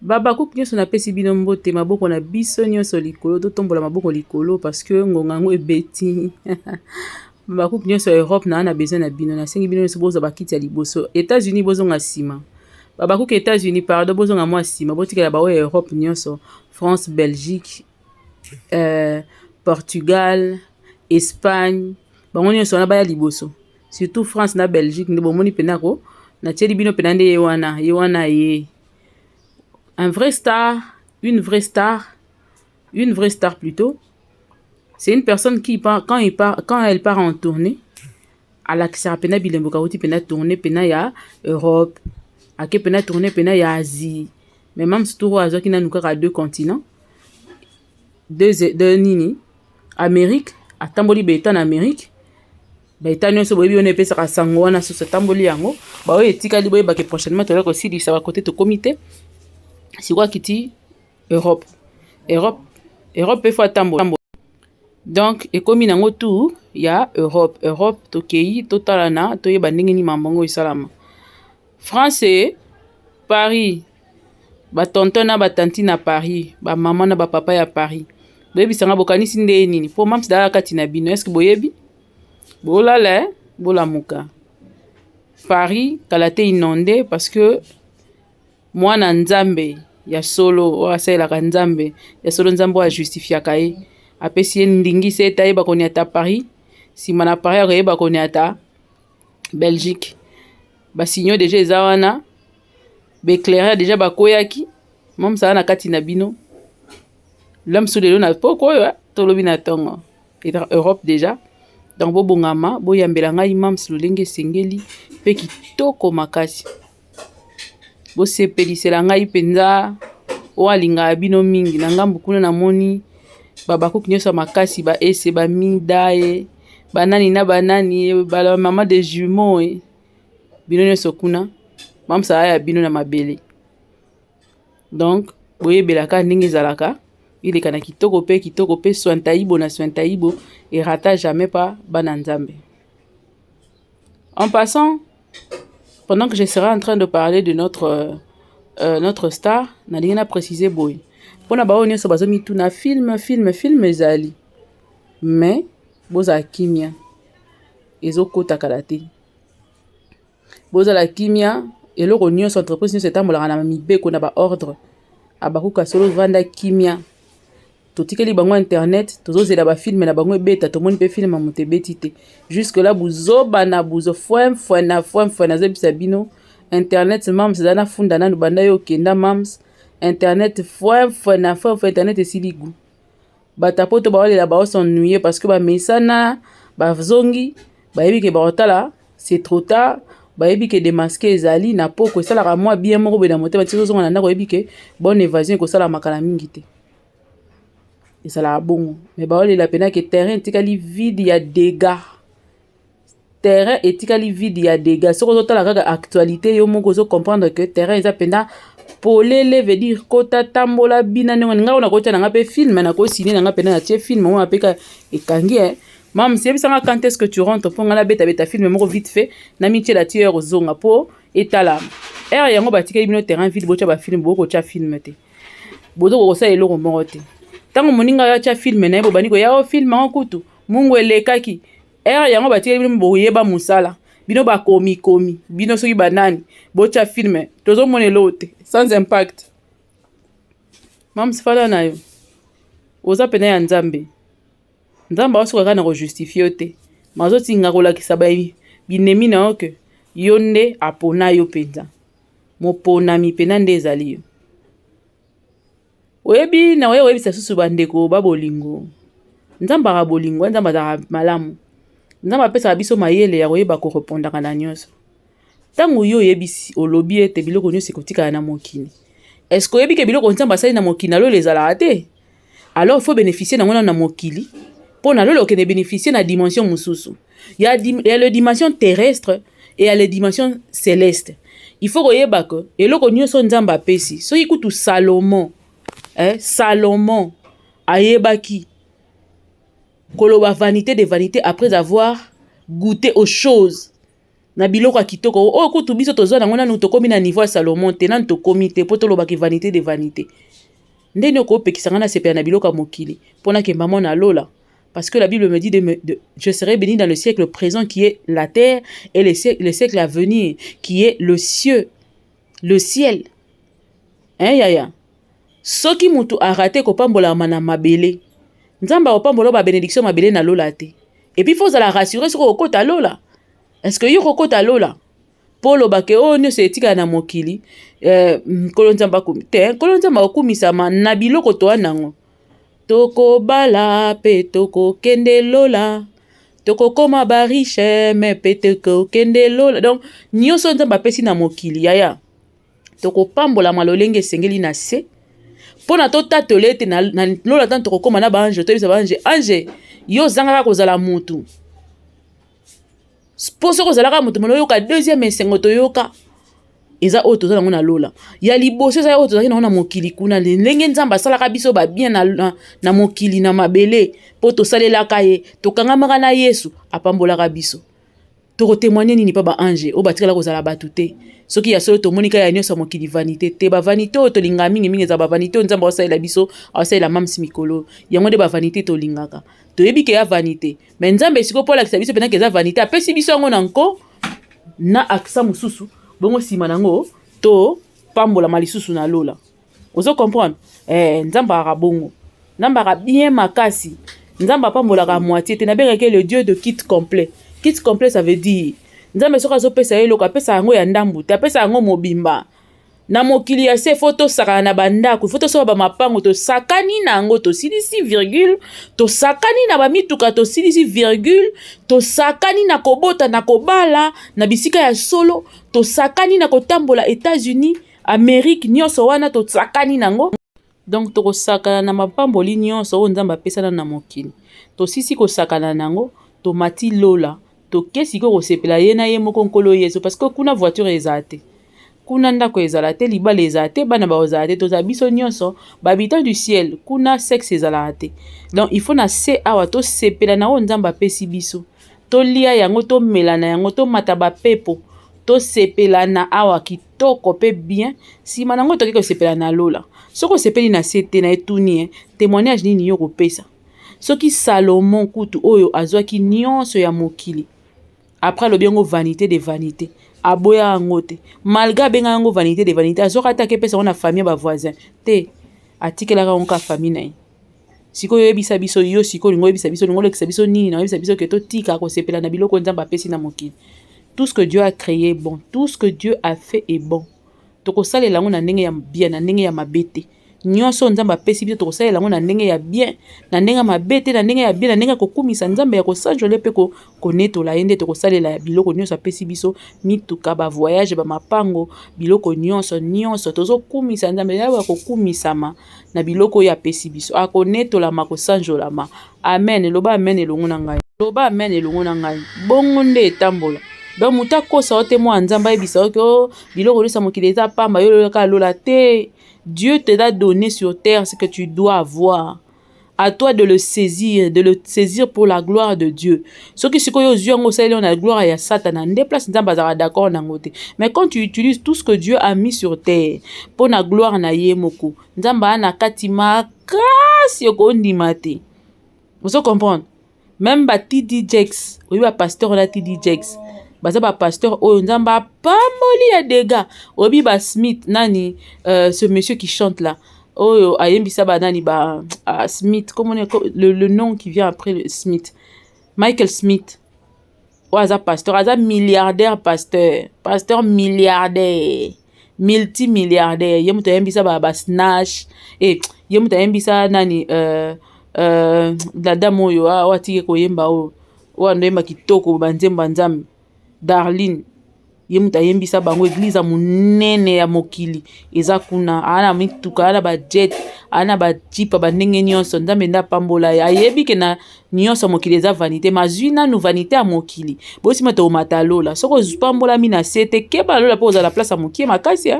Babaku nyonso napesi bino mbote maboko na biso nyonso likolo totombola maboko likolo parce que ngonga yango ebeti babaku nyonso Europe na besoin na bino nasengi bino nyonso bozwa bakiti ya liboso États-Unis bozonga nsima babaku États-Unis pardon bozonga mwa nsima botikela baoyo Europe nyonso France Belgique Portugal Espagne bango nyonso wana baya liboso surtout France na Belgique nde bomoni penako natieli bino pena nde ye wana ye un vrai star, une vraie star plutôt, c'est une personne qui quand elle part en tournée, à la pena bilembo kauti pena tournée pena ya Europe, ake pena tournée pena ya Asie, mais même surtout à qui na nuka deux continents, deux nini, Amérique, atamboli beta en Amérique, beta nyonso boyebi on epesa sango wana so tamboli yango, ba oyo etikali boyeba ke prochainement to la ko sili ça va côté to comité. C'est quoi qui dit Europe peut faire tambo. Donc et comme nango tout il y a Europe to kei totalana to yeba ndenge ni mambango isalama. France Paris ba tonton na ba tanti na Paris ba maman na ba papa ya Paris. Boyebi sanga bokanisi nde nini po mams dala kati na bino est-ce que boyebi bolala bolamuka Paris kalate inondé parce que mwana nzambe ya solo o asaelaka nzambe ya solo nzambe a justifiaka ye apesi ye ndingisi ete ayeba koni ata Paris nsima na Paris akoyeba koni ata Belgique basigno deja eza wana baéclaireur deja bakoyaki momsala na kati na bino l'homme sous lelo na poko oyo tolobi na ntongo Europe deja donc bobongama boyambela ngai mams lolenge esengeli mpe kitoko makasi bosepelisela ngai mpenza oyo alingaka bino mingi na ngambu kuna namoni babakuki nyonso makasi baese bamidae banani na banani mama de jumeaux bino nyonso kuna mamsala ya bino na mabele donc boyebelaka ndenge ezalaka ileka na kitoko pe swantaibo na swantaibo erata jamais pas bana nzambe. En passant, pendant que je serai en train de parler de notre star, nalingi na préciser boy. Pona ba onyo so bazomi tuna film ezali. Mais boza kimia ezokota kalate. Boza la kimia eloko nyonso entreprise nyonso etambolaka na mibeko na ba ordre. Abakuka solo vanda kimia. Totikeli bango internet tozozela ba film na bango ebeta tomoni pe film amote betite jusque là buzoba na buzo fwem na zebisa bino internet mams dana funda na banda yo kenda mams internet fwem internet esiligu batapoto baolela bao s'ennuyer parce que ba mesana ba zongi bayebi ke baotala c'est trop tard bayebi ke démasquer ezali na poko esalaka mwa bien moko be na motema tizozonga na ndako yebi ke bonne évasion ekosala makala mingi te. Et ça la bon mais ba olela pena ke terrain tikali vide ya dégâts terrain etikali vide ya dégâts soko totala kaka actualité yo moko zo comprendre que terrain eza pena polele veut dire kota tambola bina nga ona kota na ngape film na ko ciné na ngape na tie film on apeka ekangi mam si ebisanga quand est-ce que tu rentres pour ngala beta film moko vite fait na mitie la tieur zonga po etala er yango batikali bino terrain vide bocha ba film boko cha film te bozo ko sa eloko moko te. Tango moninga ya cha film na yebo baniko ya o film en kutu mungu elekaki yango batikeli bino boyeba musala bino bakomi bino soki banani bocha film tozo monelo te sans impact mam sifala na yo oza pena ya nzambe osoka kana ko justifier te mazo tinga kolakisa binemi na oke yo nde apona yo penza moponami pena nde ezali yo oyebi na oyebisa susu bandeko babolingo nzamba bolingo nzamba za malamu nzamba pesa biso mayele ya koyeba ko répondre na nyonso tango yo yebisi olobi ete biloko nyonso kotika na mokili est-ce que oyebi ke biloko nzamba sali na mokili na lo lezala te alors il faut bénéficier na mokili pour na lo okene bénéficier na dimension mususu il y a la dimension terrestre et il y a la dimension céleste il faut koyeba que eloko nyonso nzamba pesi so ikutu Salomon ayebaki koloba vanité de vanité après avoir goûté aux choses na biloko ya kitoko oyo kutu biso tozwa nango nanu tokomi na niveau ya Salomon te nanu tokomi te po tolobaki vanité de vanité ndeni okopekisanga na sepela na biloko ya mokili mpona kemba mona lola. Parce que la Bible me dit je serai béni dans le siècle présent qui est la terre et le siècle à venir qui est le ciel. Le ciel. Hein, yaya? Soki mutu a raté ko pambola mana mabele. Nzamba ko pambola ba bénédiction mabele na lola te. Et puis faut la rassurer sur okota lola. Est-ce que yo okota lola? Polo bake o nyo se etika na mokili. Kolonzamba kumite, kolonzamba okumisama na biloko to anango. Toko bala pe toko kende lola. Toko koma bariche me pe toko kende lola. Donc nyonso nzamba pesi na mokili yaya. Toko pambola malolenge sengeli na se. Pona to tatolete na lola tan toko koma na ba ange to bisa ba ange. Ange yo zanga ko zala mutu. Sposo ko zala ka mutu mono yoka deuxième esengo to yoka. Eza oyo toza nango na lola ya liboso eza oyo tozalaki nango na mokili kuna ndenge nzambe asalaka biso babien na mokili na mabele mpo tosalelaka ye tokangamaka na Yesu apambolaka biso tokotémoigne nini mpa baange oyo batikala kozala bato te soki ya solo tomonika ya nyonso ya mokili vanité te bavanité oyo tolingaka mingimingi eza bavanité oyo nzambe aosalela biso aosalela mamsi mikolo yango nde bavanité tolingaka toyebi ke ya vanité me nzambe esiko mpo alakisa biso mpenaka eza vanité apesi biso yango na nko na aksa mosusu bongo sima nango to pambola malisusu na lola. Ozo comprendre? Nzamba ka bongo. Nzamba ka bien makasi. Nzamba pambola ka moitié te na bengaka le Dieu de kit complet. Kit complet ça veut dire nzambe soka zo pesa eloko apesa yango ya ndambu te apesa yango mobimba. Na mokili ya se foto saka na bandako foto so ba mapango to sakani na yango to silisi virgule to sakani na ba mituka to silisi virgule to sakani na kobota na kobala na bisika ya solo to sakani na kotambola États-Unis Amérique nyonso wana to sakani nango. Donc to sakana na mapamboli nyonso o nzamba pesa na mokili to sisi ko sakana nango to mati lola to kesi ko sepela ye na ye moko nkolo Yesu parce que kuna voiture ezate kuna ndako ezala te libala ezala te bana baozala te toza biso nyonso bahabitant du ciel kuna sexe ezala te. Donc il faut na se awa to sepela na o nzamba pesi biso to lia yango to melana yango to mata ba pepo to sepela na awa kitoko pe bien sima nango toke ko sepela na lola soko sepeli na sete na etuni témoignage nini yo kopesa soki Salomon kutu oyo azwaki nyonso ya mokili après le biengo vanité de vanité aboya angote malgré benga yango vanité de vanité azoka take pesa na famille ba voisin te atikela ka onka famille na siko yebisa biso yo siko lingo yebisa biso lingo lekisa biso nini na yebisa biso ke to tika ko sepela na biloko nzamba pesi na mokili. Tout ce que Dieu a créé est bon, tout ce que Dieu a fait est bon. Toko sale lango na ndenge ya bien na ndenge ya mabete nyonso nzamba pesi biso toko sale lango na ndenge ya bien na ndenge ya mabete na ndenge ya bien na ndenge kokumisa nzambe ya kosanjole pe ko konetola yende toko sale la biloko nyonso pesi biso mituka ba voyage ba mapango biloko nyonso tozo kumisa nzambe ya kokumisama na biloko ya pesi biso akonetola makosanjola ma amen loba amen elongo na ngai loba amen elongo na ngai bongo nde etambola. Donc muta kosa ote mo nzamba ebisa ko biloko lisa mokili eza pamba yo ka lola te. Dieu te a donné sur terre ce que tu dois avoir. À toi de le saisir pour la gloire de Dieu. Ce qui se passe on a la gloire à Satan. On déplace d'accord mais quand tu utilises tout ce que Dieu a mis sur terre pour la gloire na yemoko, nzamba na katima kasi yoko ndimate. Vous comprenez? Même ba TD Jakes, oui ba pasteur la TD Jakes. Baza ba pasteur oyo nzamba pamboli ya dega obi ba Smith nani ce monsieur qui chante là oyo ayembisa ba nani ba Smith comment le nom qui vient après le Smith Michael Smith oza pasteur aza milliardaire pasteur milliardaire multimilliardaire yemuta yembisa ba Snatch et yemuta yembisa nani dada moyo watike koyemba o wandemba kitoko banzemba nzambe Darlene yemuta yembisa bango église munene ya mokili eza kuna ana mituka ana ba jet ana ba jeep ba ndenge nyonso nzambe nda pambola ya yebi ke na nyonso mokili eza vanité mazwina nu vanité ya mokili bosi mata o matalola soko pambola mina sete ke ba lola po za la place ya mokie makasi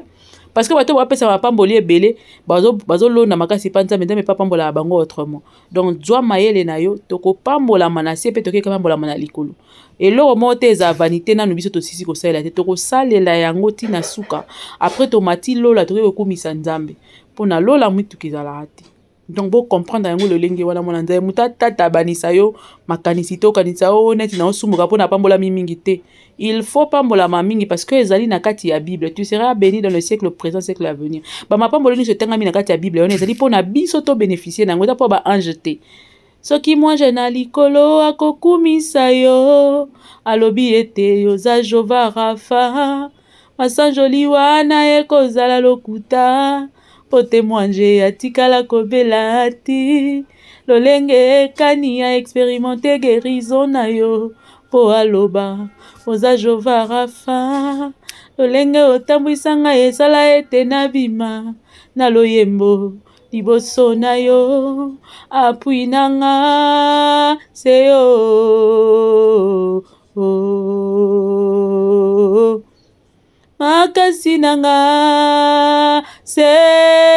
parce que bato bapesa bapamboli ebele bazolonda makasi pa nzambe nzambe papambola bango autrement. Donc zwa mayele na yo tokopambolama na se mpe tokekapambolama na likolo. Eloko moko te eza vanité nanu biso tosisi kosalela te tokosalela yango ntina suka après tomati lola tokoki kokumisa nzambe mpona lola mituka ezalaka te. Donc bo comprendre yango lolenge wana mwana nzambe mutu atata banisa yo makanisi to kanisa o neti na osumbuka mpona pambola mingi te. Il faut pambolama mingi parce que ezali na kati ya Bible. Tu seras béni dans le siècle présent, siècle à venir. Ba mapambolo ni se tengami na kati ya Bible on ezali mpona biso to bénéficier nango eza po ba ange te. Soki mwanje na likolo akokumisa yo alobi ete yoza Jova Rafa masanjoli wana ekozala lokuta pote mwanje atikala kobela ti lolenge ekani ya expérimenté guérison na yo po aloba oza Jova Rafa lolenge otambwisanga esala ete nabima na loyembo liboso na yo apui nanga seyo makasi nanga seyo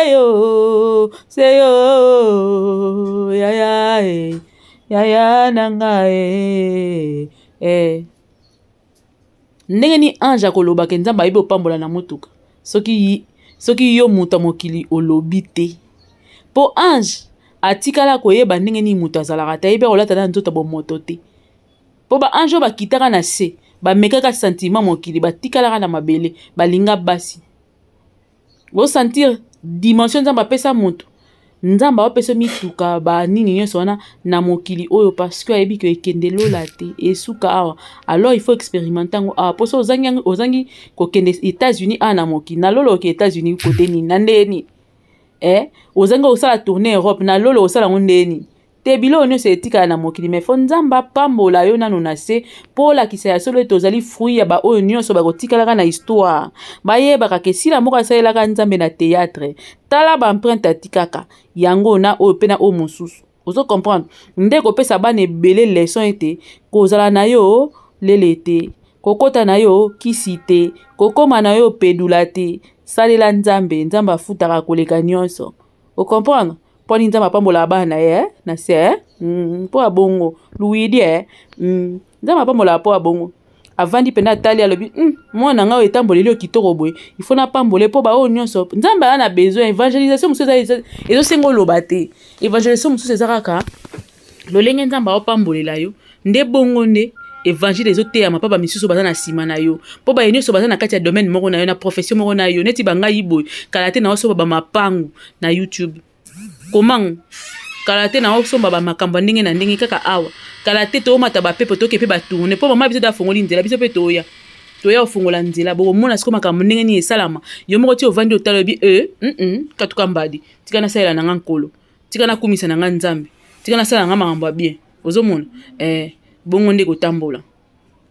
yaya nanga ndenge ni ange akolobaka nzambe ayebi opambola na motuka soki yo muta mokili olobi te po ange atikala koyeba ndenge ni mutu azalaka te ayebi akolata na nzoto bomoto te po ba ange oyo bakitaka na se bamekaka sentiment mokili batikalaka na mabele balinga basi bosentir dimension nzambe apesa mutu nzambe apesa mituka banini nyonso wana na mokili oyo parce que ayebi ke ekende lola te esuka awa alors il faut expérimenter yango awa poso ozangi kokende États-Unis awa na mokili na lolo oke États-Unis kote nini na ndeni ozangi osala tourner Europe na lolo osala ngo ndeni te bilo nyonso etikala na mokili mais fo nzambe apambola yo nano na se mpo olakisa ya solo ete ozali fruit ya baoyo nyonso bakotikalaka na histoire bayebaka ke sila moko asalelaka nzambe na théâtre tala baempreinte atikaka yango na oyo mpe na oyo mosusu ozo comprendre nde kopesa bana ebele leson ete kozala na yo lele te kokota na yo kisi te kokoma na yo pedula te salela nzambe nzambe afutaka koleka nyonso okomprendre poni nzambe apambola bana ye na se mpo abongo luidi nzambe apambola po abongo avandi penda atali alobi mwana nga oyo etamboleli yo kitoko boye il faut napambole mpo baoyo nyonso nzambe ana besoin évangélisation mosusu ezosenga oloba te évangélisation mosusu eza kaka lolenge nzambe aopambolela yo nde bongo nde évangile ezoteyama mpo bamisusu baza na nsima na yo mpo baye nyonso baza na kati ya domaine moko na yo na profession moko na yo neti bangai boye kala te na osoba bamapangu na YouTube komango kala te na osomba bamakambo ndenge na ndenge kaka awa kala te toomata bapepo toke mpe batourne mpo mama biso dafongoli nzela biso mpe toya ofungola nzela bokomona siko makambo ndenge nini esalama yo moko ti ovandi otala oyebi katuka mbadi tika nasalela na nga nkolo tika nakumisa na nga nzambe tika nasala na nga makambo ya bien ozomona bongo nde kotambola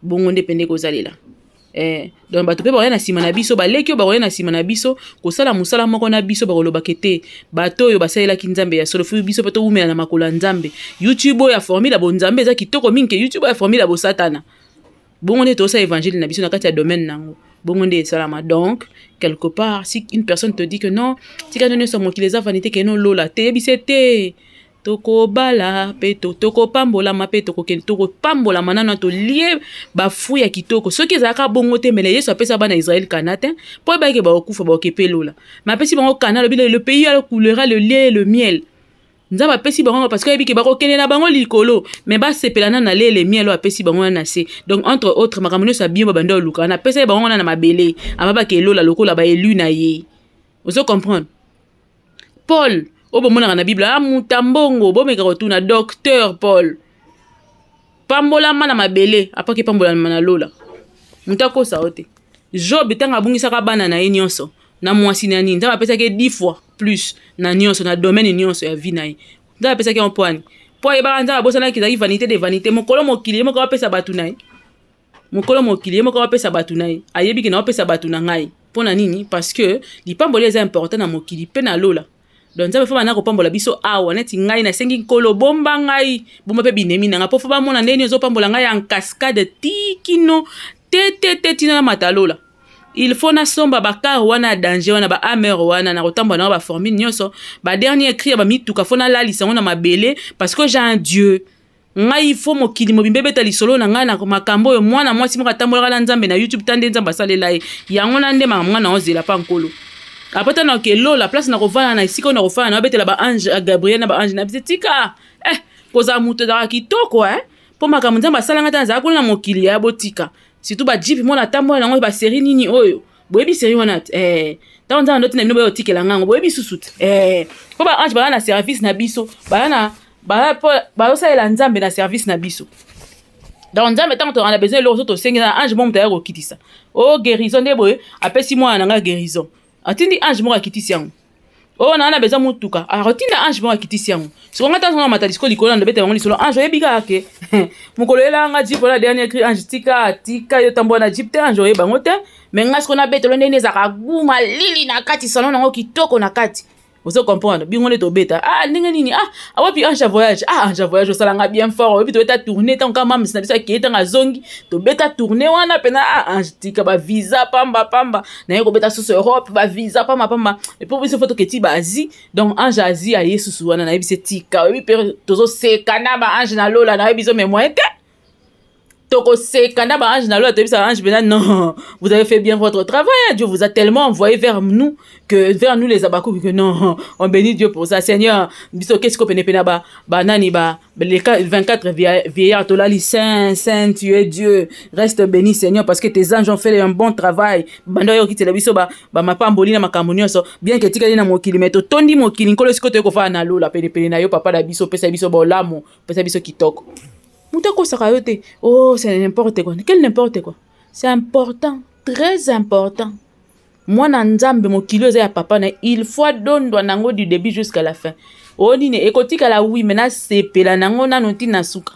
bongo nde pende kozalela donc bato mpe bakoya na nsima na biso baleki oyo bakoya na nsima na biso kosala mosala moko na biso bakolobaka te bato oyo basalelaki nzambe ya solo fi biso mpe toumela na makolo ya nzambe YouTube oyo ya formula bonzambe eza kitoko mingi ke YouTube oyo ya formula bosatana bongo nde tosala évangile na biso na kati ya domaine nango bongo nde esalama. Donc quelque part si une personne te dit que non tika nyonso mokili eza vanité ke no lola te yebise te tokobala pe tokopambolama pe tokopambolama nano tolie bafui ya kitoko soki ezalaka bongo te mele Yesu apesa bana Israël kana te mpo bayeke bakokufa bakokepe lola mais apesi bango kana lobi le pays coulera le lait et le miel nzambe apesi bango parce que ayebi ke bakokende na bango likolo mais basepelana na lait et le miel oyo apesi bango wana na se. Donc entre autres makambo nyonso ya bien babanda oluka wana apesa bango wana na mabele ababaka elola lokola baelu na ye ozo comprendre. Paul obo monaka na Bible mutambongo bomeka kotuna docteur Paul pambolama na mabele apaki pambolama na lola mutakosa ote. Job tanga abungisaka bana na ye nyonso na mwasi na nini nzambe apesaki 10 fois plus na nyonso na domaine nyonso ya vie na ye nzambe apesaki mpoani po ayebaka nzambe abosanaki ezalaki vanité de vanité mokolo mokili ye moko apesa bato na ye mokolo mokili ye moko apesa bato na ye ayebiki na apesa bato na ngai mpo na nini parce que lipamboli eza important na mokili mpe na lola. Donc nzambe fo bana kopambola biso awa neti ngai nasengi nkolo bomba ngai bomba mpe binemi nanga mpo fo bamona ndeni ozopambola ngai en cascade tikino te tina na matalola il faut na somba bakar wana danger wana ba amer wana na kotamba na ba formule nyonso ba dernier cri ba mituka fona la lisanga na mabele parce que j'ai un Dieu ngai il faut mokili mobimbe beta lisolo na ngai na makambo yo mwana mwasi moka tambola na nzambe na YouTube tande nzamba salela yango na nde mama na ozela pa nkolo apata na kelo la place na kovana na isiko na kofana na betela ba ange Gabriel na ba ange na bisetika koza muto da kitoko po makambo nzamba salanga tanza kuna mokili ya botika surtout ba jipi mona tambola nango ba série nini oyo boyebi série wana tant dans notre nino boyo tikela ngango boyebi susut po ba ange ba na service na biso ba na ba osala nzambe na service na biso dans nzambe tant on a besoin le autres sengi na ange mo mutaya ko kitisa o guérison de boye apesi mwana nga guérison atindi ange mo akitisi yango o na besoin mutuka arotinda ange mo akitisi yango so nga tanzo mata disco likolo na bete ngoli solo ange yebika ke mukolo elanga jipo la dernier cri ange tika yo tambo na jipte ange yeba ngote mais nga siko na bete lo ndene za kaguma lili na kati salon nango kitoko na kati ozo comprendre bingo to beta ndenge nini awapi ange voyage ange voyage osalanga bien fort obi to beta tourner tant ka mam sina biso aketa nga zongi to beta tourner wana pena ange tika ba visa pamba na yeko beta soso Europe ba visa pamba et pour biso photo keti ba Asie donc ange Asie a yesu wana na yebise tika obi pe tozo sekana ba ange na lola na yebiso mémoire toko sekana ba ange na lola to yebisa ange bena non vous avez fait bien votre travail Dieu vous a tellement envoyé vers nous les abakou que non on bénit Dieu pour ça Seigneur biso qu'est-ce qu'on peut pena ba nani ba les 24 vieillards to lali saint tu es Dieu reste béni Seigneur parce que tes anges ont fait un bon travail bando yo kitela biso ba mapamboli na makambo nyonso bien que tikali na mokili meto tondi mokili nkolo siko to ko fa na lola pele na yo papa da biso pesa biso bolamo pesa biso kitoko mutako sakayote c'est n'importe quoi quel n'importe quoi c'est important très important mwana nzambe mokili oza ya papa na il faut dondwa nango du début jusqu'à la fin onine ekotika la oui mena sepela nango nano ntina suka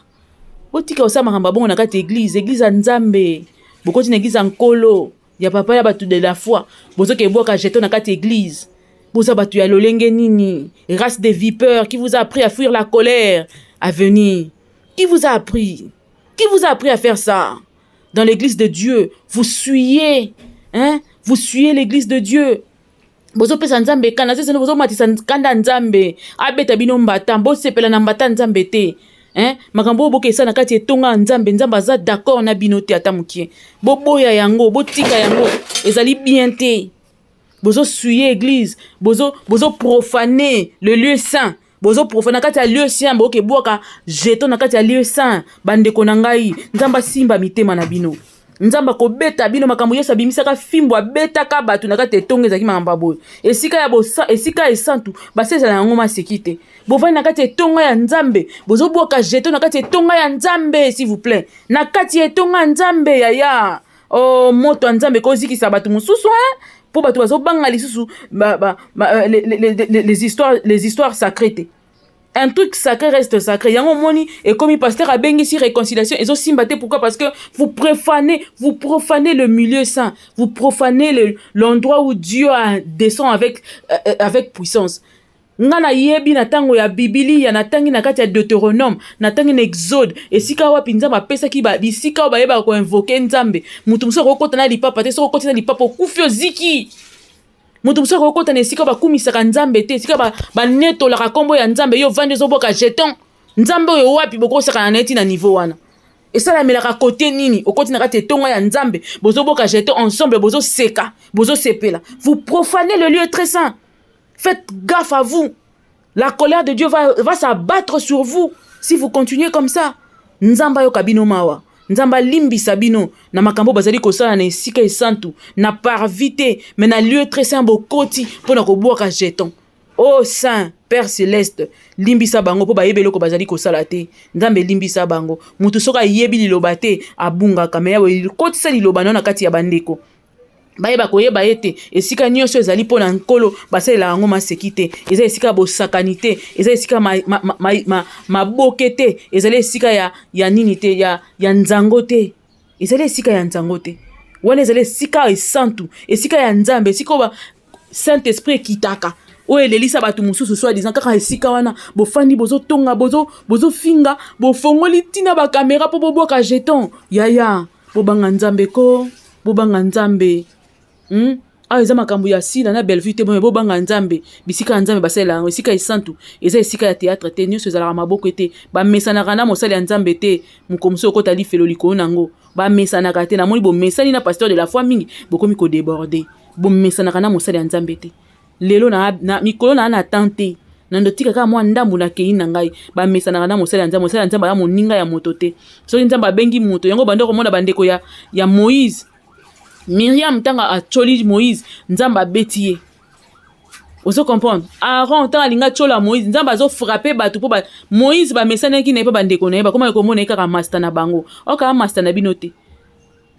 otika osama kamba bongo na kati église ya nzambe bokoti na église nkolo ya papa ya batu de la foi bozoke boka jeton na kati église boza batu ya lolenge nini race des vipeurs qui vous a appris à fuir la colère à venir qui vous a appris à faire ça dans l'église de Dieu vous suyez vous suyez l'église de Dieu bozo pesa nzambe kana sese bozo matisa kanda nzambe abeta bino mbata bosepela na mbata nzambe te makambo bokesa na kati etonga nzambe aza d'accord na bino te ata mukie boboya yango botika yango ezali bien te bozo suyer église bozo profaner le lieu saint bozo profaner kati ya lieu saint boke boka jeton na kati ya lieu saint bandeko na ngai nzamba simba mitema na bino nzamba ko beta bino makambo yosa bimisaka fimbo beta ka batu na kati etonga ezaki makamba boy esika ya bosa esika esantu baseza na ngoma sekite bovani na kati etonga ya nzambe bozo boka jeton na kati etonga ya nzambe s'il vous plaît na kati etonga nzambe ya moto nzambe ko zikisa batu mususu po batu bazo banga lisusu les histoires sacrées. Un truc sacré reste sacré. Yango moni et comme il pasteur a bengi si réconciliation et aussi mbaté pourquoi parce que vous profanez le milieu saint. Vous profanez l'endroit où Dieu descend avec puissance. Ngana yebi na tango ya Biblia na tangi na kati ya Deutéronome na tangi na Exode esika wapi nzamba pesa ki ba bisika ba yeba ko invoquer nzambe mutu muso ko kota na lipapa te so ko kota na lipapa kufio ziki mutu muso ko kota na esika ba kumisaka nzambe te esika ba neto la kombo ya nzambe yo vande zo boka jeton nzambe yo wapi boko saka na neti na niveau wana esala melaka côté nini okoti na kati tonga ya nzambe bozo boka jeton ensemble bozo seka bozo sepela vous profanez le lieu très saint. Faites gaffe à vous. La colère de Dieu va s'abattre sur vous si vous continuez comme ça. Nzamba yo kabino mawa. Nzamba limbi sabino. Na makambo bazali kosala na esika esantu. Na parvité. Mais na lieu très saint bokoti. Pour na koboka jeton. Oh Saint, Père Céleste. Limbi sabango. Po ba yebe loko bazali kosala te. Nzambe limbi sabango. Mutu soka yebi liloba te. Abunga kameya we. Koti sa liloba na kati ya bandeko. Bayeba koyeba ete esika nyonso ezali pona nkolo basalela yango masekite eza esika bosakanite eza esika maboke te ezali esika ya nini te ya nzango te ezali esika ya nzango te wana ezali esika esantu esika ya nzambe esika ba Saint Esprit kitaka oyo elelisa bato mosusu so disant kaka esika wana bofandi bozotonga bozofinga bofongoli tina bakamera po boboka jeton yaya bobanga nzambe ko bobanga nzambe Ah, eza makambo ya sila na Bellevue te bon bobanga nzambe bisika nzambe basala yango esika esantu eza esika ya théâtre te nyonso ezalaka maboko te bamesanaka na mosali ya nzambe te mokomisi okota lifelo likolo nango bamesanaka te namoni bomesani na pasteur de la foi mingi bokomi kodéborde bomesanaka na mosali ya nzambe te lelo na mikolo na tante nando tika kaka mwa ndambu na kei na ngai bamesanaka na mosali ya nzambe ya moninga ya moto te soki nzambe abengi moto yango bando komona bandeko ya Moïse Myriam tanga acholi Moïse nzamba abeti ye ozo comprendre Aaron tanga linga chola Moïse nzamba azo frapper batu po ba Moïse ba mesana ki na pa bandeko na ye ba koma komona kaka master na bango oka master na bino te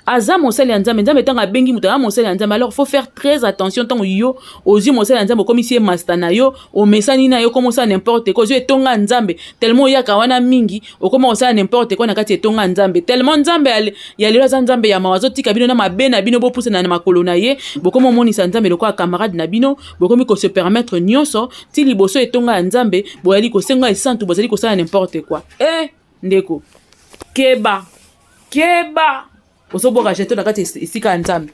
aza mosali ya nzambe nzambe tanga bengi muto ya mosali ya nzambe alors faut faire très attention tango yo ozi mosali ya nzambe komi sie master na yo o mesani na yo komo sa n'importe quoi yo etonga nzambe tellement yaka wana mingi okoma osala n'importe quoi na kati etonga nzambe tellement nzambe ya lelo za nzambe ya mawazo tika bino na mabe na bino bopusa na makolo na ye bokomo monisa nzambe lokwa camarade na bino bokomi ko se permettre nyonso ti liboso etonga nzambe boyali ko senga esantu bozali ko sala n'importe quoi ndeko keba osoboka jeto na kati esika ya nzambe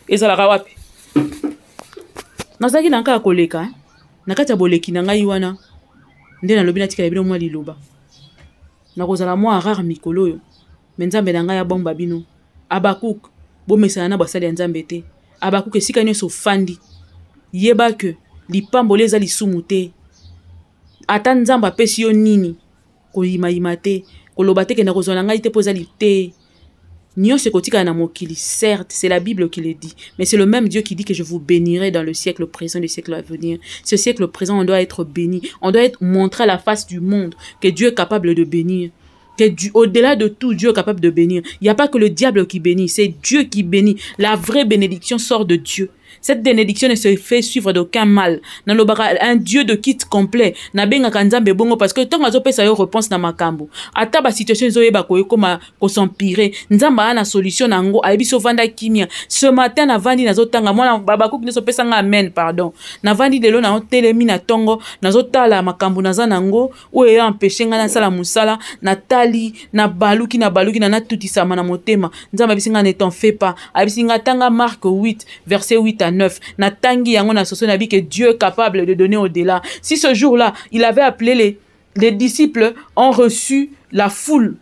ezalaka wapi nazalaki na nkaka koleka na kati ya boleki na ngai wana nde nalobi natikala bino mwa liloba nakozala mwa rare mikolo oyo me nzambe na ngai abomba bino Abakuk bomesana na basali ya nzambe te Abakuk esika nyonso ofandi yeba ke lipamboli eza lisumu te ata nzambe apesi yo nini koyimayima te koloba te kenda kozwa na ngai te mpo ezali te nyonso ekotika na mokili certes c'est la Bible qui le dit mais c'est le même Dieu qui dit que je vous bénirai dans le siècle présent et le siècle à venir. Ce siècle présent on doit être béni, on doit être montré à la face du monde que Dieu est capable de bénir, que au-delà de tout Dieu est capable de bénir. Il n'y a pas que le diable qui bénit, c'est Dieu qui bénit. La vraie bénédiction sort de Dieu. Cette bénédiction ne se fait suivre d'aucun mal. Un Dieu de kit complet. Na benga kanzambe bongo parce que tant azo pesa yo réponse na makambo. Ata ba situation zo yeba ko koma ko s'empirer. Nzamba ana solution nango ayebiso vanda kimia. Ce matin na vandi nazo tanga mwana Babakuk ne so pesa nga amen pardon. Na vandi lelo na telemi na tongo nazo tala makambo naza nango o e empêcher nga na sala musala na tali na baluki na tutisa mana motema. Nzamba bisinga ne t'en fais pas. Abisinga tanga Marc 8 verset 8 à 9. Natangi yango na soso na bi que Dieu est capable de donner au-delà. Si ce jour-là, il avait appelé les disciples ont reçu la foule.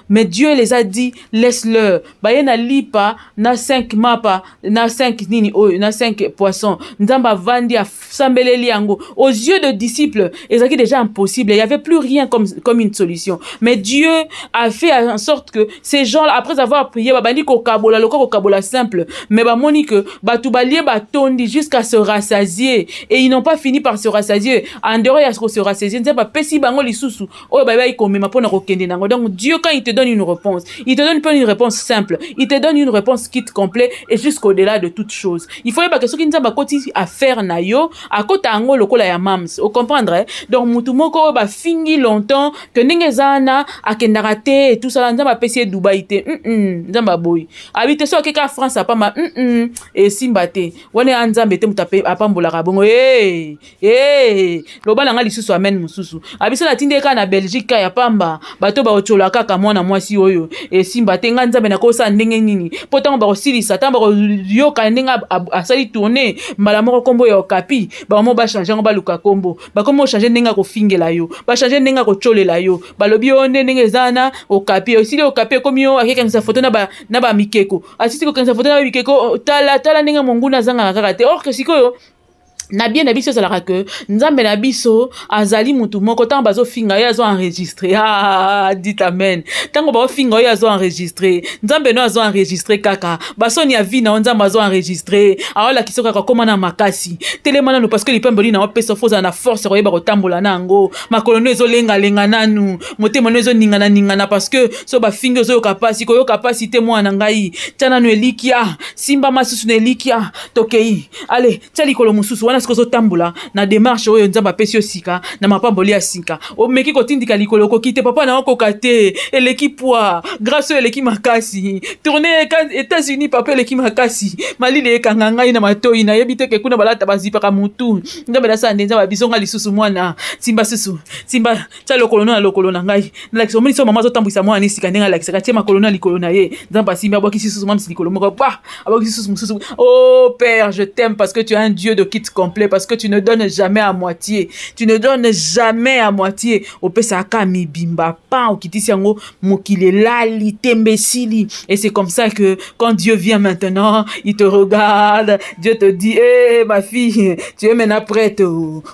Mais Dieu les a dit, laisse-leur. Bayena lipa na 5 mapa, na 5 nini, na 5 poissons. Nzamba vandi a sambeleli yango. Aux yeux de disciples, c'est déjà impossible. Il n'y avait plus rien comme une solution. Mais Dieu a fait en sorte que ces gens-là, après avoir prié, babani ko kabola, le ko kabola simple, mais ba monique, batubalié batondi jusqu'à se rassasier. Et ils n'ont pas fini par se rassasier. En dehors, il y a ce qu'on se rassasier. Nzamba pesi bango lisusu. Oh, baba, il comme donc Dieu quand il te donne une réponse, il te donne pas une réponse simple, il te donne une réponse kit complet et jusqu'au-delà de toute chose. Il faut pas que ce qui nous a bakoti à faire na yo à côté ango lokola ya mams, vous comprendre? Donc mutu moko ba fingi longtemps que ningezana akendaka te et tout ça nzamba pesi Dubaï te nzamba boy habite so keka France apa ma et simba te wone nzambe te mutape apambola kabongo loba nga lisusu amen mususu abiso na tindeka na Belgique ya pamba bato ba ochola kaka mwana mwasi oyo simba te nga nzambe na kosa ndenge nini potango ba kosilisa tamba ko yoka ndenga asali tourner mbala moko kombo ya Okapi ba mo ba changer ba luka kombo ba komo changer ndenga ko fingela yo ba changer ndenga ko cholela yo ba lobi onde ndenge zana Okapi osili Okapi komi yo akeka ngisa photo na ba mikeko asisi ko ngisa photo na ba mikeko tala ndenge monguna zanga kaka te or que sikoyo na bien na biso zalaka que nzambe na biso azali mutu moko tango bazo finga yo azo enregistrer dit amen tango bazo finga yo azo enregistrer nzambe no azo enregistrer kaka basoni ya vie na nzambe azo enregistrer aola kiso kaka koma na makasi telemana no parce que lipamboli na opesa foza na force koyeba kotambola nango makolo no ezo lenga nanu motema no ezo ningana parce que so ba finga zo kapasi koyo capacité mwana ngai tana no elikia simba masusu no elikia tokei allez tali kolo mususu wana sikozo tambola na démarche oyo nzambe apesi yo sika na mapamboli ya sika omeki kotindika likolo okokite papa na okoka te eleki poids grâce oyo eleki makasi tourner États-Unis papa eleki makasi malili ekanga ngai na matoi nayebi te ke kuna balata bazipaka mutu nzambe nasala nde nzambe abisonga lisusu mwana simba susu simba tia lokolo na lokolo na ngai nalakisa omoni so mama azotambwisa mwana esika ndenge alakisaka tie makolo na likolo na ye nzambe asimbi abwakisi susu mwa misi likolo moko pa abwakisi susu mosusu. Oh Père, je t'aime parce que tu es un Dieu de kit complet, parce que tu ne donnes jamais à moitié, tu ne donnes jamais à moitié. Opesaka mi bimba pa okitisi yango mokile lali tembesili. Et c'est comme ça que quand Dieu vient maintenant, il te regarde, Dieu te dit eh ma fille, tu es maintenant prête.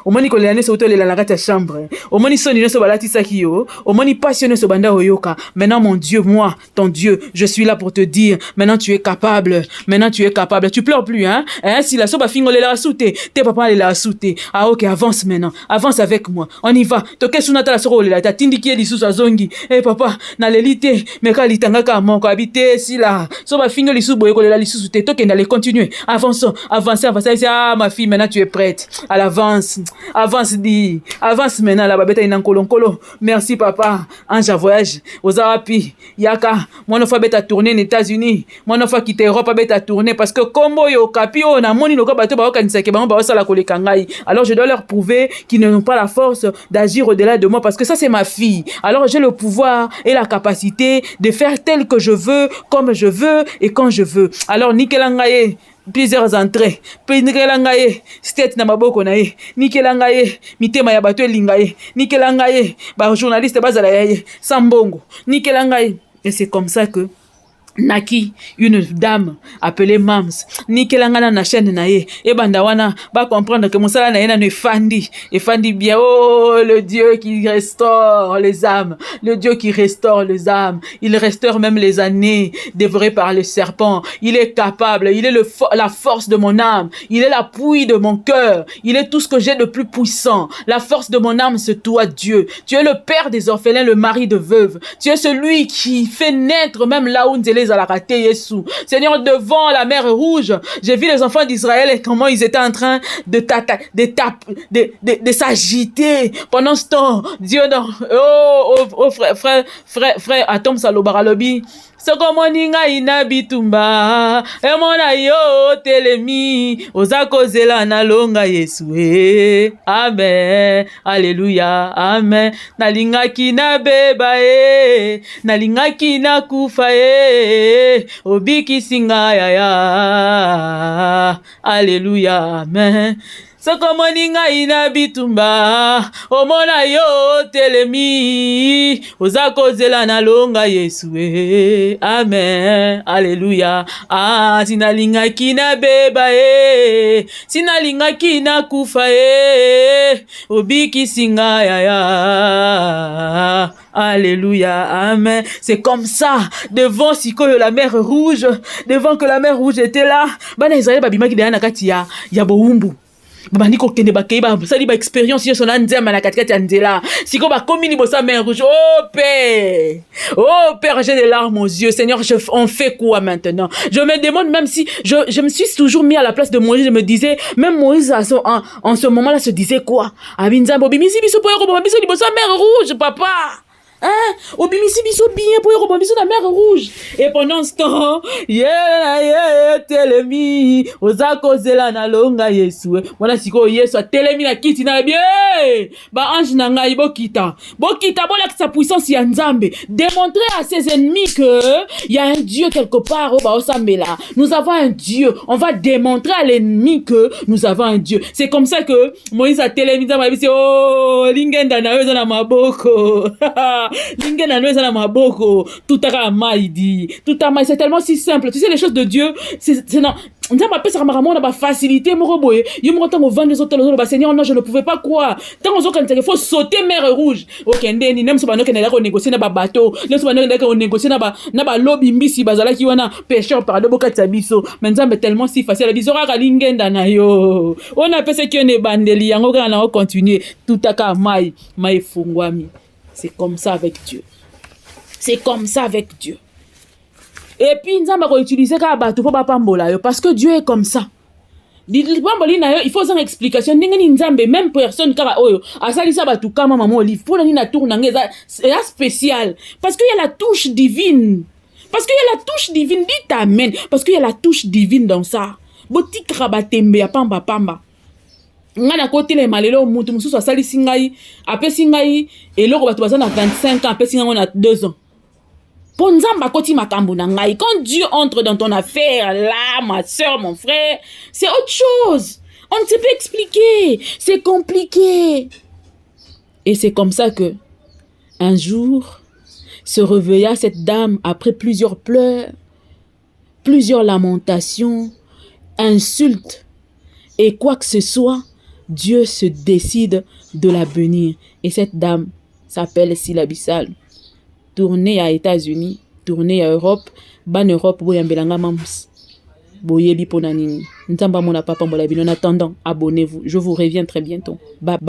Omoni kolelane so tolela na kati ya chambre. Omoni soni no so balatisa kiyo, omoni passionné so banda oyoka. Maintenant mon Dieu, moi, ton Dieu, je suis là pour te dire, maintenant tu es capable, maintenant tu es capable. Tu pleures plus hein? Si la soba fingole la soute, tes papa la soute. Ah OK, avance maintenant. Avance avec moi. On y va. Toke sunata la soro la ta tindiki li susu azongi. Eh papa, na lelite, meka litanga ka mon habiter si la. Soba fingole li susu boyeko la li susu te toke d'aller continuer. Avançons, avancer, avancer. Ah ma fille, maintenant tu es prête. À l'avance. Avance dit. Avance maintenant la babeta ina nkolo. Merci papa. Ange voyage. Ozawapi. Yaka. Mon enfant beta tourner aux États-Unis. Mon enfant quitter Europe beta tourner parce que kombo yo kapio na moni loka bato ba kanisa ke bango ba sala koleka ngai. Alors je dois leur prouver qu'ils n'ont pas la force d'agir au-delà de moi parce que ça c'est ma fille. Alors j'ai le pouvoir et la capacité de faire tel que je veux, comme je veux et quand je veux. Alors nikelangaye plusieurs entrées pinikelangaye state na maboko na ye nikelangaye mitema ya bato elingaye nikelangaye ba journaliste bazala yaye sambongo nikelangaye. Et c'est comme ça que Naki, une dame appelée Mams, Nikelangana na chaîne nae, et bandawana, va comprendre que mon salaire nae ne fandi, et fandi bien, oh, le Dieu qui restaure les âmes, le Dieu qui restaure les âmes, il restaure même les années dévorées par le serpent, il est capable, il est la force de mon âme, il est l'appui de mon cœur, il est tout ce que j'ai de plus puissant, la force de mon âme c'est toi Dieu, tu es le père des orphelins, le mari de veuves, tu es celui qui fait naître même là où Nzélé à la raté Yesu. Seigneur, devant la mer rouge, j'ai vu les enfants d'Israël et comment ils étaient en train de s'agiter. Pendant ce temps, Dieu, frère, Atom Salobaralobi, Sokomoninga inabitumba emona yo telemi ozakozela na longa Yesu amen alléluia amen nalingaki na beba nalingaki na kufa obiki singa ya alléluia amen Sokomoninga inabitumba omona yo telemi ozakozela na longa Yesu amen alléluia sinalingaki na beba sinalingaki na kufa obiki singa ya alléluia amen. C'est comme ça devant sikoyo la mer rouge, devant que la mer rouge était là bana Israël babimaki dana na kati ya boumbu babandi kokende bakei ba sali ba expérience yo sona nzema na katikati ya nzela siko ba komini bosa mer rouge. Oh père j'ai des larmes aux yeux. Seigneur, on fait quoi maintenant? Je me demande, même si je me suis toujours mis à la place de Moïse, je me disais même Moïse en ce moment-là se disait quoi? Abinzambo bimisi biso po ko biso libosa mer rouge papa. Hein? Obimisi biso bien pour y biso la mer rouge. Et pendant ce temps, telemi ozakozela na longa Yesu. Voilà siko Yesu telemi na kiti na bien. Ba ange na ngai bokita bola sa puissance ya Nzambe. Démontrer à ses ennemis que il y a un Dieu quelque part au ba osambela. Nous avons un Dieu. On va démontrer à l'ennemi que nous avons un Dieu. C'est comme ça que Moïse a telemi Nzambe bisi lingenda na wezo na maboko. Lingena noeza na maboko tutaka maidi tutama. C'est tellement si simple. Tu sais les choses de Dieu c'est non Nzamba pesa makamona na ba facilité moko boye yo moko tango vendre les autres ba Seigneur. Non, je ne pouvais pas croire tango zo kanisa il faut sauter mer rouge. OK ndeni nem so ba nokene la ko négocier na ba bateau nem so ba nokene ko négocier na ba lobby mbisi bazala ki wana pêcheur pardon bokatsa biso. Mais Nzamba tellement si facile la biso ka lingenda na yo on a pesa ki ne bandeli yango kana na continuer tutaka mai fungwami. C'est comme ça avec Dieu. C'est comme ça avec Dieu. Et puis, nous allons utiliser parce que Dieu est comme ça. Il faut une explication. Même personne, ça va tout comme maman Olive. Pour la tourne, c'est spécial. Parce qu'il y a la touche divine. Parce qu'il y a la touche divine. Dites amen. Parce qu'il y a la touche divine dans ça. Boti krabatembe ya pamba pamba. Ngana côté les malelo mutu mususu asali singai, apé singai, et loko batu bazana 25 ans, apé singai on a 2 ans. Quand Dieu entre dans ton affaire, là, ma soeur, mon frère, c'est autre chose. On ne sait pas expliquer. C'est compliqué. Et c'est comme ça que, un jour, se réveilla cette dame après plusieurs pleurs, plusieurs lamentations, insultes, et quoi que ce soit, Dieu se décide de la bénir. Et cette dame s'appelle Sila Bissal. Tournée à États-Unis, tournée à Europe, ban Europe, boyambelanga mams. Boyebi ponanini. Ntamba mona papa mbola bino. En attendant, abonnez-vous. Je vous reviens très bientôt. Bye bye.